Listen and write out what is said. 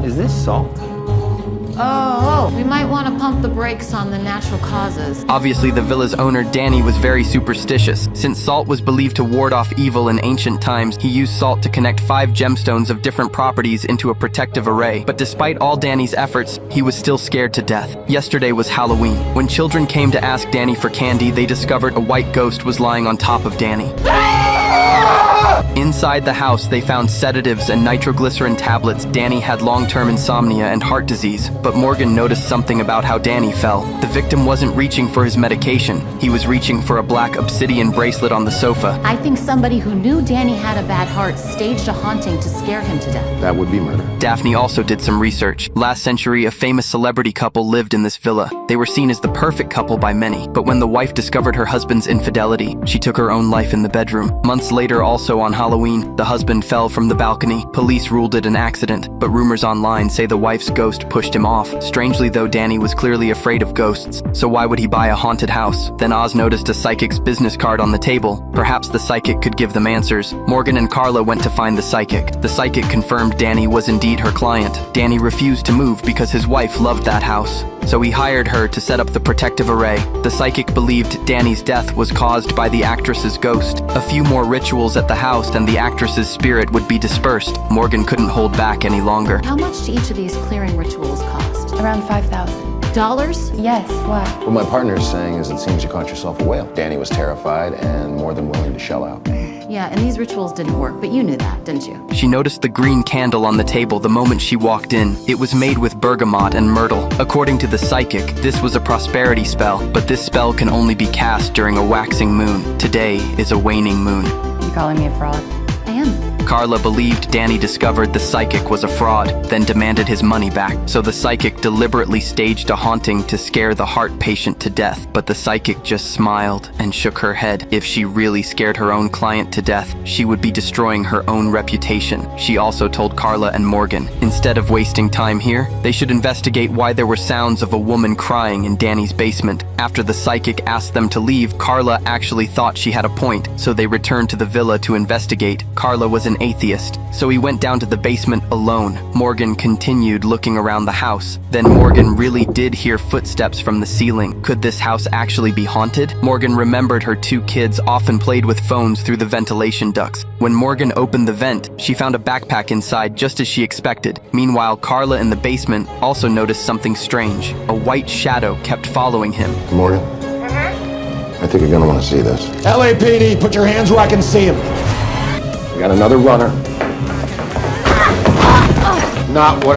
Is this salt? Oh, we might want to pump the brakes on the natural causes. Obviously, the villa's owner, Danny, was very superstitious. Since salt was believed to ward off evil in ancient times, he used salt to connect 5 gemstones of different properties into a protective array. But despite all Danny's efforts, he was still scared to death. Yesterday was Halloween. When children came to ask Danny for candy, they discovered a white ghost was lying on top of Danny. Inside the house, they found sedatives and nitroglycerin tablets. Danny had long-term insomnia and heart disease, but Morgan noticed something about how Danny fell. The victim wasn't reaching for his medication. He was reaching for a black obsidian bracelet on the sofa. I think somebody who knew Danny had a bad heart staged a haunting to scare him to death. That would be murder. Daphne also did some research. Last century, a famous celebrity couple lived in this villa. They were seen as the perfect couple by many, but when the wife discovered her husband's infidelity, she took her own life in the bedroom. Months later, also on Halloween, the husband fell from the balcony. Police ruled it an accident, but rumors online say the wife's ghost pushed him off. Strangely though, Danny was clearly afraid of ghosts, so why would he buy a haunted house? Then Oz noticed a psychic's business card on the table. Perhaps the psychic could give them answers. Morgan and Carla went to find the psychic. The psychic confirmed Danny was indeed her client. Danny refused to move because his wife loved that house, so he hired her to set up the protective array. The psychic believed Danny's death was caused by the actress's ghost. A few more rituals at the house and the actress's spirit would be dispersed. Morgan couldn't hold back any longer. How much do each of these clearing rituals cost? Around $5,000. Dollars? Yes, why? What my partner is saying is it seems you caught yourself a whale. Danny was terrified and more than willing to shell out. Yeah, and these rituals didn't work, but you knew that, didn't you? She noticed the green candle on the table the moment she walked in. It was made with bergamot and myrtle. According to the psychic, this was a prosperity spell, but this spell can only be cast during a waxing moon. Today is a waning moon. You calling me a fraud? I am. Carla believed Danny discovered the psychic was a fraud, then demanded his money back. So the psychic deliberately staged a haunting to scare the heart patient to death. But the psychic just smiled and shook her head. If she really scared her own client to death, she would be destroying her own reputation. She also told Carla and Morgan, instead of wasting time here, they should investigate why there were sounds of a woman crying in Danny's basement. After the psychic asked them to leave, Carla actually thought she had a point, so they returned to the villa to investigate. Carla was an atheist, so he went down to the basement alone. Morgan continued looking around the house. Then Morgan really did hear footsteps from the ceiling. Could this house actually be haunted? Morgan remembered her 2 kids often played with phones through the ventilation ducts. When Morgan opened the vent, she found a backpack inside just as she expected. Meanwhile, Carla in the basement also noticed something strange. A white shadow kept following him. Morgan? I think you're gonna want to see this. LAPD, put your hands where I can see them. We got another runner. Not what